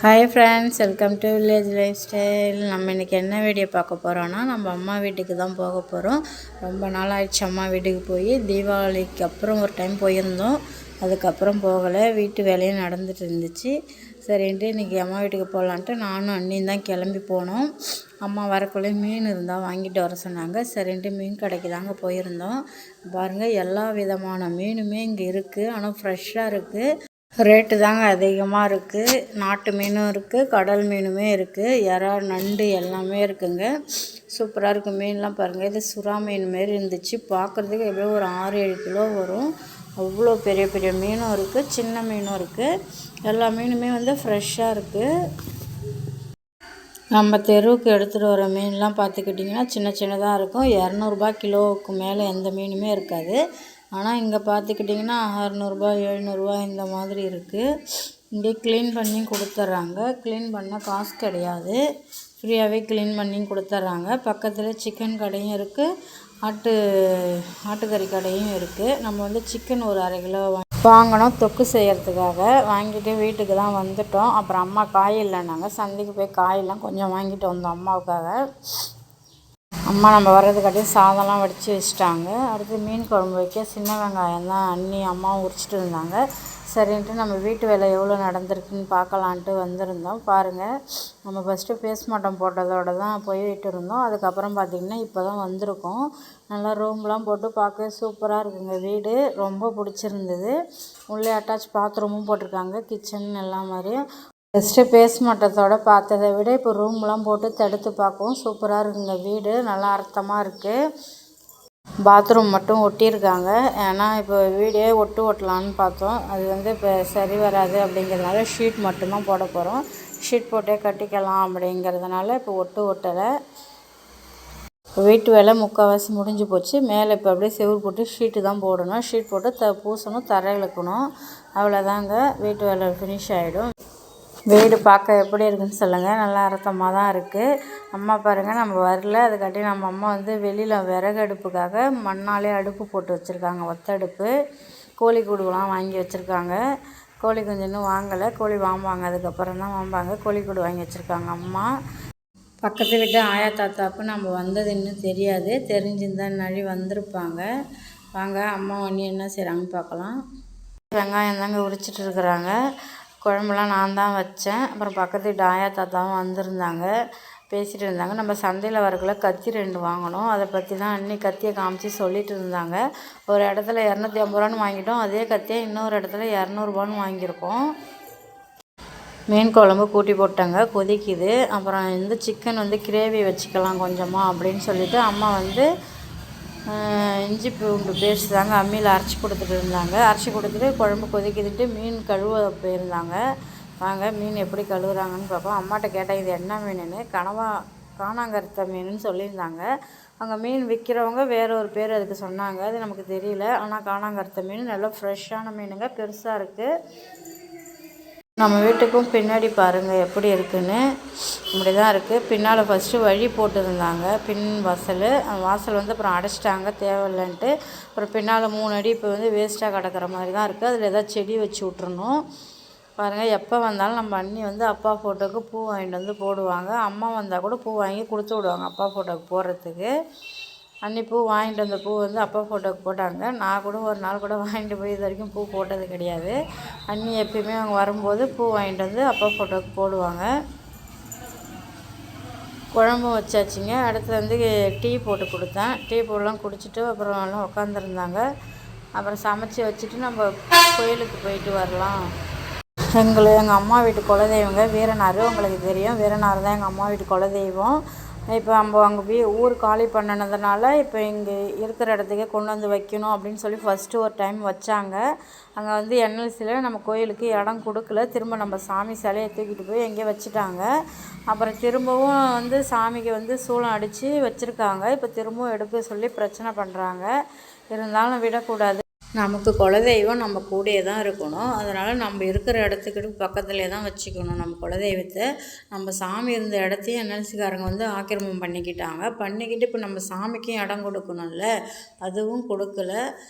Hi friends, welcome to village life style. நம்ம இன்றைக்கி என்ன வீடியோ பார்க்க போகிறோன்னா, நம்ம அம்மா வீட்டுக்கு தான் போக போகிறோம். ரொம்ப நாள் ஆயிடுச்சு அம்மா வீட்டுக்கு போய். தீபாவளிக்கு அப்புறம் ஒரு டைம் போயிருந்தோம், அதுக்கப்புறம் போகலை. வீட்டு வேலையும் நடந்துட்டு இருந்துச்சு. சரின்ட்டு இன்றைக்கி அம்மா வீட்டுக்கு போகலான்ட்டு நானும் அண்ணியும் தான் கிளம்பி போனோம். அம்மா வரக்குள்ளே மீன் இருந்தால் வாங்கிட்டு வர சொன்னாங்க. சரின்ட்டு மீன் கடைக்கு தாங்க போயிருந்தோம். பாருங்கள், எல்லா விதமான மீனுமே இங்கே இருக்குது. ஆனால் ஃப்ரெஷ்ஷாக இருக்குது. ரேட்டு தாங்க அதிகமாக இருக்குது. நாட்டு மீனும் இருக்குது, கடல் மீனுமே இருக்குது, இறா, நண்டு எல்லாமே இருக்குங்க. சூப்பராக இருக்குது. மீன்லாம் பாருங்கள், இது சுறா மீன் மாரி இருந்துச்சு. பார்க்குறதுக்கு எப்படியோ ஒரு 6-7 கிலோ வரும். அவ்வளோ பெரிய பெரிய மீனும் இருக்குது, சின்ன மீனும் இருக்குது. எல்லா மீனுமே ஃப்ரெஷ்ஷாக இருக்குது. நம்ம தெருவுக்கு எடுத்துகிட்டு வர மீன்லாம் பார்த்துக்கிட்டிங்கன்னா சின்ன சின்னதாக இருக்கும். 200 கிலோவுக்கு மேலே எந்த மீனுமே இருக்காது. ஆனால் இங்கே பார்த்துக்கிட்டிங்கன்னா 600, 700 இந்த மாதிரி இருக்குது. இங்கே க்ளீன் பண்ணி கொடுத்துட்றாங்க. க்ளீன் பண்ணால் காசு கிடையாது, ஃப்ரீயாகவே க்ளீன் பண்ணி கொடுத்துட்றாங்க. பக்கத்தில் சிக்கன் கடையும் இருக்குது, ஆட்டுக்கறி கடையும் இருக்குது. நம்ம சிக்கன் ஒரு 1/2 கிலோ வாங்கினோம் தொக்கு செய்கிறதுக்காக. வாங்கிட்டு வீட்டுக்கு தான் வந்துட்டோம். அப்புறம் அம்மா காய் இல்லைன்னாங்க, சந்தைக்கு போய் காயெல்லாம் கொஞ்சம் வாங்கிட்டு வந்தோம் அம்மாவுக்காக. அம்மா நம்ம வர்றதுக்காட்டியும் சாதம்லாம் வடித்து வச்சுட்டாங்க. அடுத்து மீன் குழம்பு வைக்க சின்ன வெங்காயம் தான் அண்ணி அம்மாவும் உரிச்சிட்டு இருந்தாங்க. சரின்ட்டு நம்ம வீட்டு வேலை எவ்வளோ நடந்திருக்குன்னு பார்க்கலான்ட்டு வந்திருந்தோம். பாருங்கள், நம்ம ஃபஸ்ட்டு பேஸ்மட்டம் போட்டதோடு தான் போயிட்டு இருந்தோம். அதுக்கப்புறம் பார்த்திங்கன்னா இப்போ தான் வந்திருக்கோம். நல்லா ரூம்லாம் போட்டு பார்க்கவே சூப்பராக இருக்குங்க. வீடு ரொம்ப பிடிச்சிருந்தது. உள்ளே அட்டாச் பாத்ரூமும் போட்டிருக்காங்க, கிச்சன் எல்லா மாதிரியும். ஃபஸ்ட்டு பேஸ்மட்டத்தோடு பார்த்ததை விட இப்போ ரூம்லாம் போட்டு தடுத்து பார்க்கவும் சூப்பராக இருக்குங்க. வீடு நல்லா அர்த்தமாக இருக்குது. பாத்ரூம் மட்டும் ஒட்டியிருக்காங்க. ஏன்னா இப்போ வீடே ஒட்டலான்னு பார்த்தோம். அது இப்போ சரி வராது அப்படிங்கிறதுனால ஷீட் மட்டும்தான் போட போகிறோம். ஷீட் போட்டே கட்டிக்கலாம் அப்படிங்கிறதுனால இப்போ ஒட்டலை. வீட்டு வேலை முக்கால்வாசி முடிஞ்சு போச்சு. மேலே இப்போ அப்படியே செவுரு போட்டு ஷீட்டு தான் போடணும். ஷீட் போட்டு பூசணும், தரை இழுக்கணும். அவ்வளோதாங்க, வீட்டு வேலை ஃபினிஷ் ஆகிடும். வீடு பார்க்க எப்படி இருக்குன்னு சொல்லுங்கள். நல்லா அர்த்தமாக தான் இருக்குது. அம்மா பாருங்கள், நம்ம வரல. அதுக்காட்டி நம்ம அம்மா வெளியில் விறகு அடுப்புக்காக மண்ணாலே அடுப்பு போட்டு வச்சுருக்காங்க, ஒத்தடுப்பு. கோழி கூடுலாம் வாங்கி வச்சுருக்காங்க. கோழி குஞ்சு இன்னும் வாங்கலை, கோழி வாங்குவாங்க, அதுக்கப்புறம் தான் வாங்குவாங்க. கோழி கூடு வாங்கி வச்சுருக்காங்க அம்மா. பக்கத்து வீட்டு ஆயா தாத்தாவுக்கு நம்ம வந்தது இன்னும் தெரியாது. தெரிஞ்சிருந்தால் நழி வந்திருப்பாங்க. வாங்க, அம்மா ஒன்று என்ன செய்கிறாங்கன்னு பார்க்கலாம். வெங்காயம் தாங்க உரிச்சிட்டு இருக்கிறாங்க. குழம்புலாம் நான் தான் வச்சேன். அப்புறம் பக்கத்து வீட்டு ஆயா தாத்தாவும் வந்திருந்தாங்க, பேசிகிட்டு இருந்தாங்க. நம்ம சந்தையில் வரக்குள்ள கத்தி 2 வாங்கினோம். அதை பற்றி தான் அன்னி கத்தியை காமிச்சு சொல்லிட்டு இருந்தாங்க. ஒரு இடத்துல 250 வாங்கிட்டோம், அதே கத்தியை இன்னொரு இடத்துல 200 வாங்கியிருக்கோம். மீன் குழம்பு கூட்டி போட்டாங்க, கொதிக்குது. அப்புறம் சிக்கன் கிரேவி வச்சுக்கலாம் கொஞ்சமாக அப்படின்னு சொல்லிவிட்டு அம்மா இஞ்சி பூண்டு பேஸ்ட் தாங்க அம்மியில் அரைச்சி கொடுத்துட்டு இருந்தாங்க. அரைச்சி கொடுத்துட்டு குழம்பு கொதிக்கிட்டு மீன் கழுவ போயிருந்தாங்க. வாங்க, மீன் எப்படி கழுவுறாங்கன்னு பார்ப்போம். அம்மாட்ட கேட்டால் இது என்ன மீனுன்னு. காணாங்கருத்த மீனுன்னு சொல்லியிருந்தாங்க. அங்கே மீன் விற்கிறவங்க வேற ஒரு பேர் அதுக்கு சொன்னாங்க, அது நமக்கு தெரியல. ஆனால் காணாங்கருத்த மீன் நல்லா ஃப்ரெஷ்ஷான மீனுங்க, பெருசாக இருக்குது. நம்ம வீட்டுக்கும் பின்னாடி பாருங்கள் எப்படி இருக்குன்னு. இப்படி தான் இருக்குது. பின்னால் ஃபஸ்ட்டு வழி போட்டுருந்தாங்க, பின் வாசல். அந்த வாசல் அப்புறம் அடைச்சிட்டாங்க தேவையில்லைன்ட்டு. அப்புறம் பின்னால் 3 அடி இப்போ வேஸ்ட்டாக கிடக்கிற மாதிரி தான் இருக்குது. அதில் எதாவது செடி வச்சு விட்றணும். பாருங்கள், எப்போ வந்தாலும் நம்ம அண்ணி அப்பா ஃபோட்டோவுக்கு பூ வாங்கிட்டு போடுவாங்க. அம்மா வந்தால் கூட பூ வாங்கி கொடுத்து விடுவாங்க அப்பா ஃபோட்டோவுக்கு போடுறதுக்கு. அன்னி பூ வாங்கிட்டு வந்த பூ அப்பா ஃபோட்டோவுக்கு போட்டாங்க. நான் கூட ஒரு நாள் கூட வாங்கிட்டு போய் இது வரைக்கும் பூ போட்டது கிடையாது. அன்னி எப்பயுமே அவங்க வரும்போது பூ வாங்கிட்டு அப்பா ஃபோட்டோவுக்கு போடுவாங்க. குழம்பும் வச்சாச்சுங்க. அடுத்து டீ போட்டு கொடுத்தேன். டீ போடலாம் குடிச்சிட்டு அப்புறம் எல்லாம் உட்காந்துருந்தாங்க. அப்புறம் சமைச்சி வச்சுட்டு நம்ம கோயிலுக்கு போயிட்டு வரலாம். எங்கள் அம்மா வீட்டு குலதெய்வங்க வீரனார், உங்களுக்கு தெரியும். வீரனார் தான் எங்கள் அம்மா வீட்டு குலதெய்வம். இப்போ நம்ம அங்கே ஊர் காலி பண்ணினதுனால இப்போ இங்கே இருக்கிற இடத்துக்கே கொண்டு வைக்கணும் அப்படின்னு சொல்லி ஃபஸ்ட்டு ஒரு டைம் வச்சாங்க. அங்கே என்எல்சியில் நம்ம கோயிலுக்கு இடம் கொடுக்கல. திரும்ப நம்ம சாமி சிலையை தூக்கிட்டு போய் எங்கேயோ வச்சுட்டாங்க. அப்புறம் திரும்பவும் சாமிக்கு சூளம் அடித்து வச்சுருக்காங்க. இப்போ திரும்பவும் எடுக்க சொல்லி பிரச்சனை பண்ணுறாங்க. இருந்தாலும் விடக்கூடாது. நமக்கு குலதெய்வம் நம்ம கூடயே தான் இருக்கணும். அதனால் நம்ம இருக்கிற இடத்துக்கு பக்கத்துலேயே தான் வச்சுக்கணும் நம்ம குலதெய்வத்தை. நம்ம சாமி இருந்த இடத்தையும் என்எல்சிக்காரங்க வந்து ஆக்கிரமம் பண்ணிக்கிட்டு இப்போ நம்ம சாமிக்கும் இடம் கொடுக்கணும்ல, அதுவும் கொடுக்கல.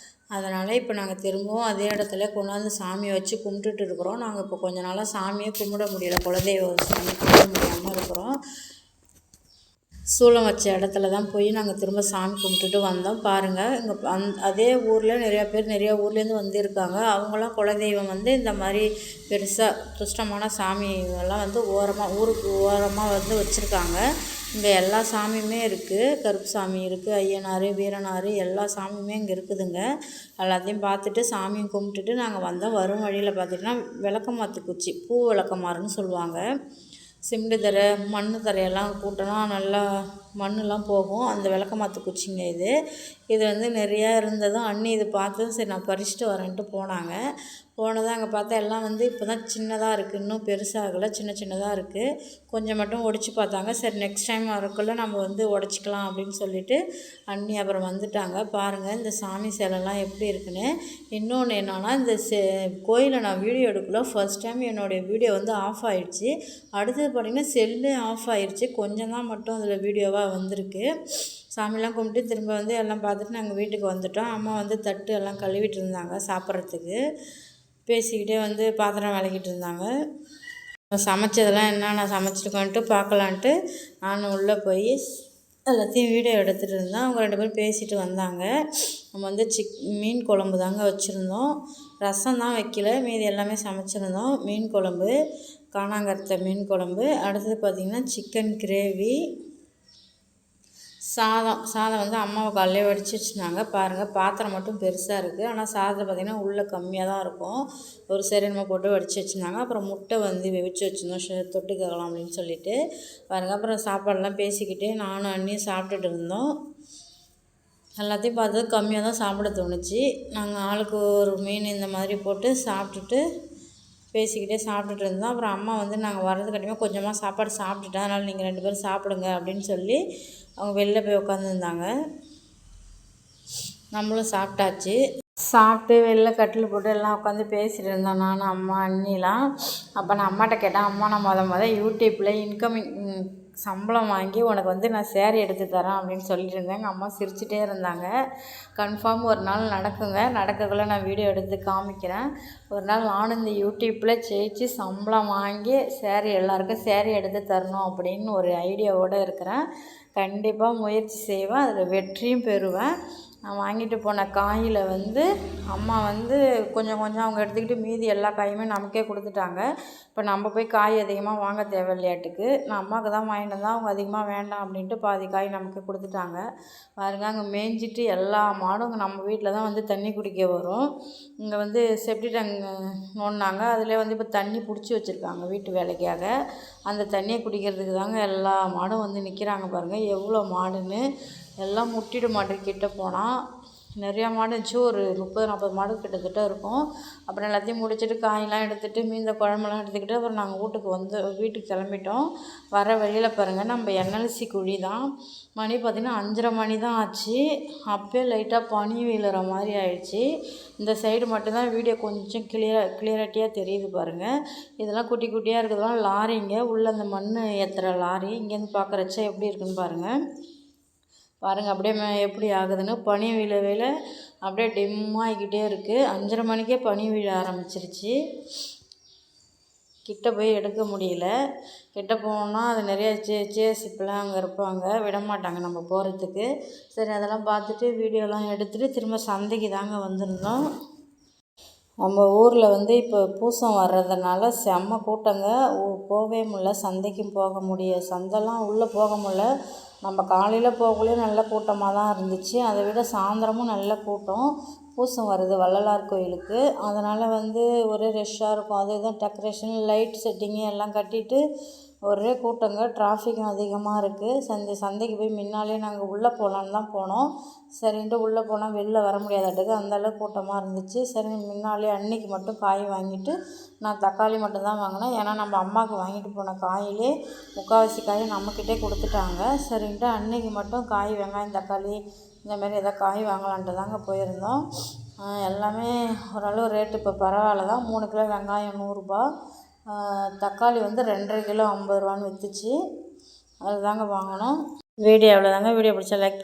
அதனால் இப்போ நாங்கள் திரும்பவும் அதே இடத்துல கொண்டாந்து சாமியை வச்சு கும்பிட்டுட்டு இருக்கிறோம். நாங்கள் இப்போ கொஞ்ச நாளாக சாமியை கும்பிட முடியல, குலதெய்வ சாமி கும்பிட முடியாமல் இருக்கிறோம். சூளம் வச்ச இடத்துல தான் போய் நாங்கள் திரும்ப சாமி கும்பிட்டுட்டு வந்தோம். பாருங்கள், இங்கே அதே ஊரில் நிறையா ஊர்லேருந்து வந்திருக்காங்க. அவங்களாம் குலதெய்வம் வந்து இந்த மாதிரி பெருசாக துஷ்டமான சாமியெல்லாம் வந்து ஊருக்கு ஓரமாக வந்து வச்சுருக்காங்க. இங்கே எல்லா சாமியுமே இருக்குது. கருப்பு சாமி இருக்குது, ஐயனார், வீரனார், எல்லா சாமியுமே இங்கே இருக்குதுங்க. எல்லாத்தையும் பார்த்துட்டு சாமியும் கும்பிட்டுட்டு நாங்கள் வந்தோம். வரும் வழியில் பார்த்திங்கன்னா விளக்கமாத்து குச்சி, பூ விளக்கமாறுன்னு சொல்லுவாங்க. சிமெண்டு தரை, மண் தரையெல்லாம் கூட்டினா நல்லா மண்ணெலாம் போகும். அந்த விளக்கமாத்து குச்சிங்க இது வந்து நிறையா இருந்ததும் அண்ணி இது பார்த்ததும் சரி நான் பறிச்சுட்டு வரேன்ட்டு போனதாக அங்கே பார்த்தா எல்லாம் வந்து இப்போ தான் சின்னதாக இருக்குது, இன்னும் பெருசாகலை, சின்னதாக இருக்குது. கொஞ்சம் மட்டும் உடச்சி பார்த்தாங்க. சரி நெக்ஸ்ட் டைம் வரக்குள்ளே நம்ம வந்து உடச்சிக்கலாம் அப்படின்னு சொல்லிவிட்டு அண்ணி அப்புறம் வந்துட்டாங்க. பாருங்கள் இந்த சாமி சிலைலாம் எப்படி இருக்குன்னு. இன்னொன்று என்னென்னா, இந்த கோயிலை நான் வீடியோ எடுக்கல, ஃபர்ஸ்ட் டைம் என்னுடைய வீடியோ வந்து ஆஃப் ஆகிடுச்சு. அடுத்தது பார்த்திங்கன்னா செல்லே ஆஃப் ஆகிடுச்சு. கொஞ்சம் தான் மட்டும் அதில் வீடியோவாக வந்திருக்கு. சாமிலாம் கும்பிட்டு திரும்ப வந்து எல்லாம் பார்த்துட்டு நாங்கள் வீட்டுக்கு வந்துட்டோம். அம்மா வந்து தட்டு எல்லாம் கழுவிட்டு இருந்தாங்க சாப்பிட்றதுக்கு. பேசிக்கிட்டே வந்து பாத்திரம் விளக்கிட்டு இருந்தாங்க. சமைச்சதெல்லாம் என்னென்ன சமைச்சிருக்கோன்ட்டு பார்க்கலான்ட்டு நானும் உள்ளே போய் எல்லாத்தையும் வீடியோ எடுத்துகிட்டு இருந்தேன். அவங்க 2 பேரும் பேசிட்டு வந்தாங்க. நம்ம வந்து மீன் குழம்பு தாங்க வச்சுருந்தோம். ரசம் தான் வைக்கல, மீதி எல்லாமே சமைச்சிருந்தோம். மீன் குழம்பு, காணாங்கருத்த மீன் குழம்பு. அடுத்தது பார்த்திங்கன்னா சிக்கன் கிரேவி, சாதம் வந்து அம்மாவை காலையிலே வடித்து வச்சுருந்தாங்க. பாருங்கள் பாத்திரம் மட்டும் பெருசாக இருக்குது, ஆனால் சாதத்தை பார்த்திங்கன்னா உள்ளே கம்மியாக தான் இருக்கும். ஒரு சரி நம்ம போட்டு வடித்து வச்சுருந்தாங்க. அப்புறம் முட்டை வந்து வெவிச்சு வச்சுருந்தோம் தொட்டுக்கலாம் அப்படின்னு சொல்லிட்டு. பாருங்கள், அப்புறம் சாப்பாடெல்லாம் பேசிக்கிட்டே நானும் அண்ணியும் சாப்பிட்டுட்டு இருந்தோம். எல்லாத்தையும் பார்த்து கம்மியாக தான் சாப்பிட தோணுச்சு. நாங்கள் ஆளுக்கு ஒரு மீன் இந்த மாதிரி போட்டு சாப்பிட்டுட்டு பேசிக்கிட்டே சாப்பிட்டுட்டு இருந்தோம். அப்புறம் அம்மா வந்து நாங்கள் வர்றது கண்டிப்பாக கொஞ்சமாக சாப்பாடு சாப்பிட்டுட்டேன், அதனால் நீங்கள் 2 பேரும் சாப்பிடுங்க அப்படின்னு சொல்லி அவங்க வெளில போய் உட்காந்துருந்தாங்க. நம்மளும் சாப்பிட்டாச்சு. சாப்பிட்டு வெளில கட்டில் போட்டு எல்லாம் உட்காந்து பேசிகிட்டு இருந்தோம், நானும் அம்மா அண்ணிலாம். அப்போ நான் அம்மாட்ட கேட்டேன், அம்மா நான் முதல் யூடியூப்பில் இன்கமிங் சம்பளம் வாங்கி உனக்கு வந்து நான் சேரீ எடுத்து தரேன் அப்படின்னு சொல்லிட்டு இருந்தேன். எங்கள் அம்மா சிரிச்சிட்டே இருந்தாங்க. கன்ஃபார்ம் ஒரு நாள் நடக்குங்க, நடக்கக்குள்ளே நான் வீடியோ எடுத்து காமிக்கிறேன். ஒரு நாள் நானும் இந்த யூடியூப்பில் ஜெயிச்சு சம்பளம் வாங்கி எல்லாருக்கும் சேரீ எடுத்து தரணும் அப்படின்னு ஒரு ஐடியாவோடு இருக்கிறேன். கண்டிப்பாக முயற்சி செய்வேன், அதில் வெற்றியும் பெறுவேன். நான் வாங்கிட்டு போன காயில் வந்து அம்மா வந்து கொஞ்சம் அவங்க எடுத்துக்கிட்டு மீதி எல்லா காயுமே நமக்கே கொடுத்துட்டாங்க. இப்போ நம்ம போய் காய் அதிகமாக வாங்க தேவையில்லையாட்டுக்கு. நான் அம்மாவுக்கு தான் வாங்கிட்டு வந்தேன், அவங்க அதிகமாக வேண்டாம் அப்படின்ட்டு பாதி காய் நமக்கு கொடுத்துட்டாங்க. பாருங்க, அங்கே மேய்ஞ்சிட்டு எல்லா மாடும் அங்கே நம்ம வீட்டில் தான் வந்து தண்ணி குடிக்க வரும். இங்கே வந்து செப்டி டேங்க் நோண்டினாங்க, அதிலே வந்து இப்போ தண்ணி பிடிச்சி வச்சுருக்காங்க வீட்டு வேலைக்காக. அந்த தண்ணியை குடிக்கிறதுக்கு தாங்க எல்லா மாடும் வந்து நிற்கிறாங்க. பாருங்கள் எவ்வளோ மாடுன்னு. எல்லாம் முட்டிட மாடு கிட்ட போனால் நிறையா மாடு இருந்துச்சு, ஒரு 30-40 மாடு கிட்டத்தட்ட இருக்கும். அப்புறம் எல்லாத்தையும் முடிச்சுட்டு காயெல்லாம் எடுத்துகிட்டு மீந்த குழம்பெல்லாம் எடுத்துக்கிட்டு அப்புறம் நாங்கள் வீட்டுக்கு கிளம்பிட்டோம். வர வழியில் பாருங்கள், நம்ம என்எல்சி குழி தான். மணி பார்த்திங்கன்னா 5:30 மணி தான் ஆச்சு. அப்போயே லைட்டாக பனி விழுற மாதிரி ஆயிடுச்சு. இந்த சைடு மட்டும்தான் வீடியோ கொஞ்சம் கிளியரிட்டியாக தெரியுது பாருங்கள். இதெல்லாம் குட்டி குட்டியாக இருக்கிறதுலாம் லாரிங்க, உள்ளே அந்த மண் ஏற்றுற லாரி. இங்கேருந்து பார்க்குறச்ச எப்படி இருக்குன்னு பாருங்கள். அப்படியே எப்படி ஆகுதுன்னு. பனி விழ அப்படியே டிம்மாகிக்கிட்டே இருக்குது. 5:30 மணிக்கே பனி விழ ஆரம்பிச்சிருச்சு. கிட்ட போய் எடுக்க முடியல. கிட்ட போனோம்னா அது நிறைய சேசிப்பெலாம் அங்கே இருப்பாங்க, விடமாட்டாங்க நம்ம போகிறதுக்கு. சரி அதெல்லாம் பார்த்துட்டு வீடியோலாம் எடுத்துகிட்டு திரும்ப சந்தைக்கு தாங்க வந்திருந்தோம். நம்ம ஊரில் வந்து இப்போ பூசம் வர்றதுனால செம்ம கூட்டங்க, போகவே முடியல. சந்தைக்கும் போக முடியல, சந்தைலாம் உள்ளே போக முடியல. நம்ம காலையில் போகக்குள்ளே நல்ல கூட்டமாக தான் இருந்துச்சு. அதை விட சாயந்தரமும் நல்ல கூட்டம். பூசம் வருது வள்ளலார் கோயிலுக்கு, அதனால் வந்து ஒரே ரஷ்ஷாக இருக்கும். அது இதுவும் டெக்கரேஷன், லைட் செட்டிங்கு எல்லாம் கட்டிட்டு ஒரே கூட்டங்க, டிராஃபிக்கும் அதிகமாக இருக்குது. சந்தைக்கு போய் முன்னாலே நாங்கள் உள்ளே போகலான்னு தான் போனோம். சரின்ட்டு உள்ளே போனால் வெளில வர முடியாதாட்டுக்கு, அந்தளவுக்கு கூட்டமாக இருந்துச்சு. சரி முன்னாலே அன்னைக்கு மட்டும் காய் வாங்கிட்டு நான் தக்காளி மட்டும்தான் வாங்கினேன். ஏன்னா நம்ம அம்மாவுக்கு வாங்கிட்டு போன காயிலே முக்கால்வாசி காய் நம்மக்கிட்டே கொடுத்துட்டாங்க. சரின்ட்டு அன்னைக்கு மட்டும் காய், வெங்காயம், தக்காளி இந்தமாரி எதாவது காய் வாங்கலான்ட்டு தாங்க போயிருந்தோம். எல்லாமே ஓரளவு ரேட்டு இப்போ பரவாயில்ல தான். 3 கிலோ வெங்காயம் 100 தக்காளி வந்து 2.5 கிலோ 50 ரூபான்னு விற்றுச்சு. அதுதாங்க வாங்கினோம். வீடியோ அவ்வளோதாங்க. வீடியோ பிடிச்சா லைக்